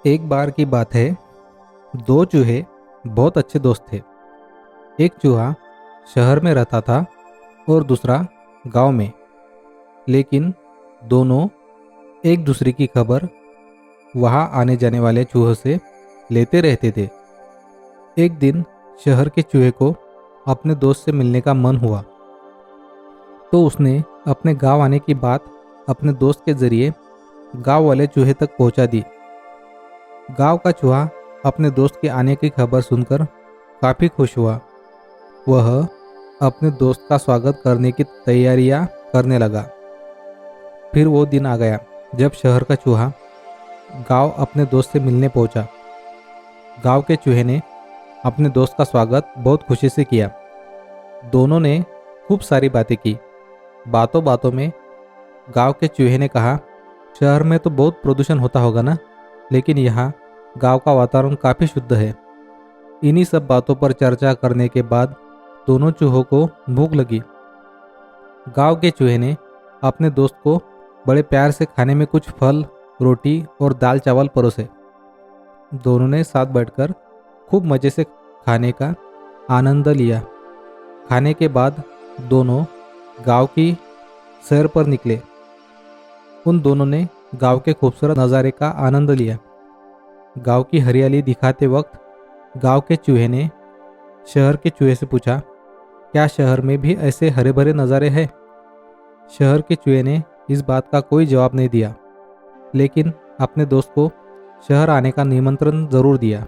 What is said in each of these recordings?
एक बार की बात है। दो चूहे बहुत अच्छे दोस्त थे। एक चूहा शहर में रहता था और दूसरा गांव में। लेकिन दोनों एक दूसरे की खबर वहां आने जाने वाले चूहों से लेते रहते थे। एक दिन शहर के चूहे को अपने दोस्त से मिलने का मन हुआ, तो उसने अपने गांव आने की बात अपने दोस्त के जरिए गांव वाले चूहे तक पहुंचा दी। गांव का चूहा अपने दोस्त के आने की खबर सुनकर काफी खुश हुआ। वह अपने दोस्त का स्वागत करने की तैयारियां करने लगा। फिर वो दिन आ गया जब शहर का चूहा गांव अपने दोस्त से मिलने पहुंचा। गांव के चूहे ने अपने दोस्त का स्वागत बहुत खुशी से किया। दोनों ने खूब सारी बातें की। बातों बातों में गांव के चूहे ने कहा, शहर में तो बहुत प्रदूषण होता होगा ना, लेकिन यहाँ गांव का वातावरण काफी शुद्ध है। इन्हीं सब बातों पर चर्चा करने के बाद दोनों चूहों को भूख लगी। गांव के चूहे ने अपने दोस्त को बड़े प्यार से खाने में कुछ फल, रोटी और दाल चावल परोसे। दोनों ने साथ बैठकर खूब मजे से खाने का आनंद लिया। खाने के बाद दोनों गांव की सैर पर निकले। उन दोनों ने गांव के खूबसूरत नज़ारे का आनंद लिया। गांव की हरियाली दिखाते वक्त गांव के चूहे ने शहर के चूहे से पूछा, क्या शहर में भी ऐसे हरे भरे नज़ारे हैं? शहर के चूहे ने इस बात का कोई जवाब नहीं दिया, लेकिन अपने दोस्त को शहर आने का निमंत्रण जरूर दिया।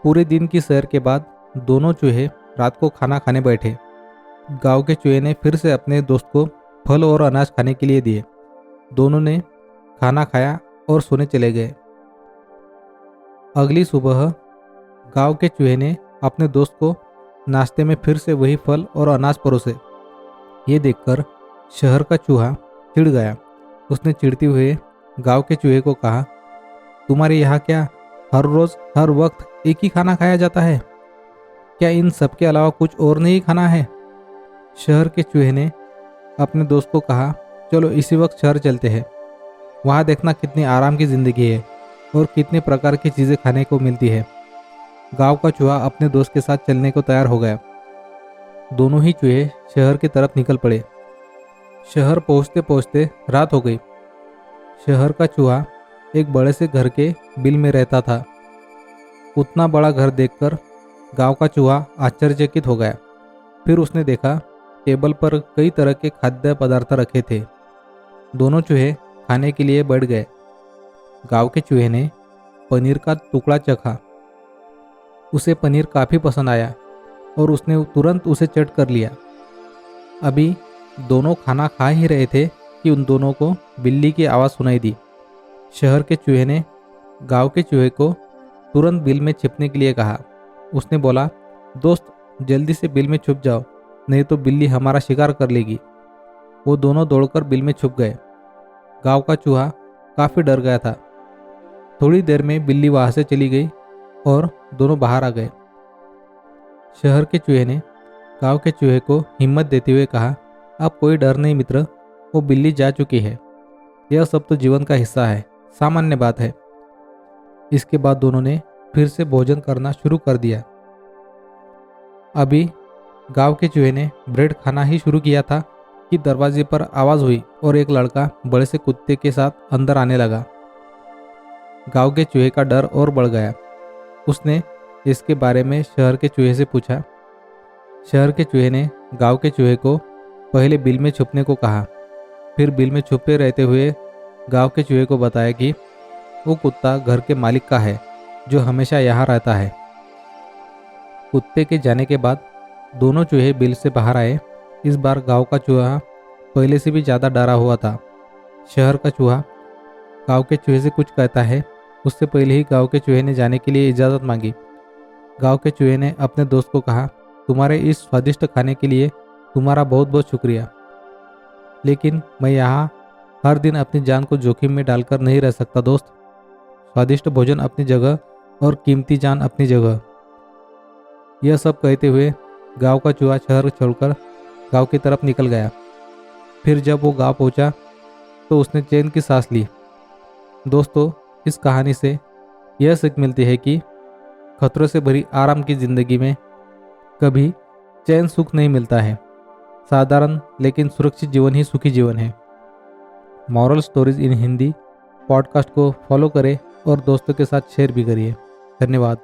पूरे दिन की सैर के बाद दोनों चूहे रात को खाना खाने बैठे। गांव के चूहे ने फिर से अपने दोस्त को फल और अनाज खाने के लिए दिए। दोनों ने खाना खाया और सोने चले गए। अगली सुबह गांव के चूहे ने अपने दोस्त को नाश्ते में फिर से वही फल और अनाज परोसे। ये देखकर शहर का चूहा चिढ़ गया। उसने चिढ़ते हुए गांव के चूहे को कहा, तुम्हारे यहाँ क्या हर रोज हर वक्त एक ही खाना खाया जाता है? क्या इन सब के अलावा कुछ और नहीं खाना है? शहर के चूहे ने अपने दोस्त को कहा, चलो इसी वक्त शहर चलते हैं। वहाँ देखना कितनी आराम की जिंदगी है और कितने प्रकार की चीज़ें खाने को मिलती है। गांव का चूहा अपने दोस्त के साथ चलने को तैयार हो गया। दोनों ही चूहे शहर की तरफ निकल पड़े। शहर पहुंचते पहुंचते रात हो गई। शहर का चूहा एक बड़े से घर के बिल में रहता था। उतना बड़ा घर देखकर गांव का चूहा आश्चर्यचकित हो गया। फिर उसने देखा टेबल पर कई तरह के खाद्य पदार्थ रखे थे। दोनों चूहे खाने के लिए बैठ गए। गांव के चूहे ने पनीर का टुकड़ा चखा। उसे पनीर काफ़ी पसंद आया और उसने तुरंत उसे चट कर लिया। अभी दोनों खाना खा ही रहे थे कि उन दोनों को बिल्ली की आवाज़ सुनाई दी। शहर के चूहे ने गांव के चूहे को तुरंत बिल में छिपने के लिए कहा। उसने बोला, दोस्त जल्दी से बिल में छुप जाओ, नहीं तो बिल्ली हमारा शिकार कर लेगी। वो दोनों दौड़कर बिल में छुप गए। गांव का चूहा काफ़ी डर गया था। थोड़ी देर में बिल्ली वहाँ से चली गई और दोनों बाहर आ गए। शहर के चूहे ने गांव के चूहे को हिम्मत देते हुए कहा, अब कोई डर नहीं मित्र, वो बिल्ली जा चुकी है। यह सब तो जीवन का हिस्सा है, सामान्य बात है। इसके बाद दोनों ने फिर से भोजन करना शुरू कर दिया। अभी गांव के चूहे ने ब्रेड खाना ही शुरू किया था कि दरवाजे पर आवाज़ हुई और एक लड़का बड़े से कुत्ते के साथ अंदर आने लगा। गांव के चूहे का डर और बढ़ गया। उसने इसके बारे में शहर के चूहे से पूछा। शहर के चूहे ने गांव के चूहे को पहले बिल में छुपने को कहा। फिर बिल में छुपे रहते हुए गांव के चूहे को बताया कि वो कुत्ता घर के मालिक का है, जो हमेशा यहाँ रहता है। कुत्ते के जाने के बाद दोनों चूहे बिल से बाहर आए। इस बार गांव का चूहा पहले से भी ज़्यादा डरा हुआ था। शहर का चूहा गांव के चूहे से कुछ कहता है, उससे पहले ही गांव के चूहे ने जाने के लिए इजाज़त मांगी। गांव के चूहे ने अपने दोस्त को कहा, तुम्हारे इस स्वादिष्ट खाने के लिए तुम्हारा बहुत बहुत शुक्रिया, लेकिन मैं यहाँ हर दिन अपनी जान को जोखिम में डालकर नहीं रह सकता दोस्त। स्वादिष्ट भोजन अपनी जगह और कीमती जान अपनी जगह। यह सब कहते हुए गांव का चूहा शहर छोड़कर गांव की तरफ निकल गया। फिर जब वो गांव पहुंचा तो उसने चैन की सांस ली। दोस्तों, इस कहानी से यह सीख मिलती है कि खतरों से भरी आराम की जिंदगी में कभी चैन सुख नहीं मिलता है। साधारण लेकिन सुरक्षित जीवन ही सुखी जीवन है। Moral stories in Hindi podcast को फॉलो करें और दोस्तों के साथ शेयर भी करिए। धन्यवाद।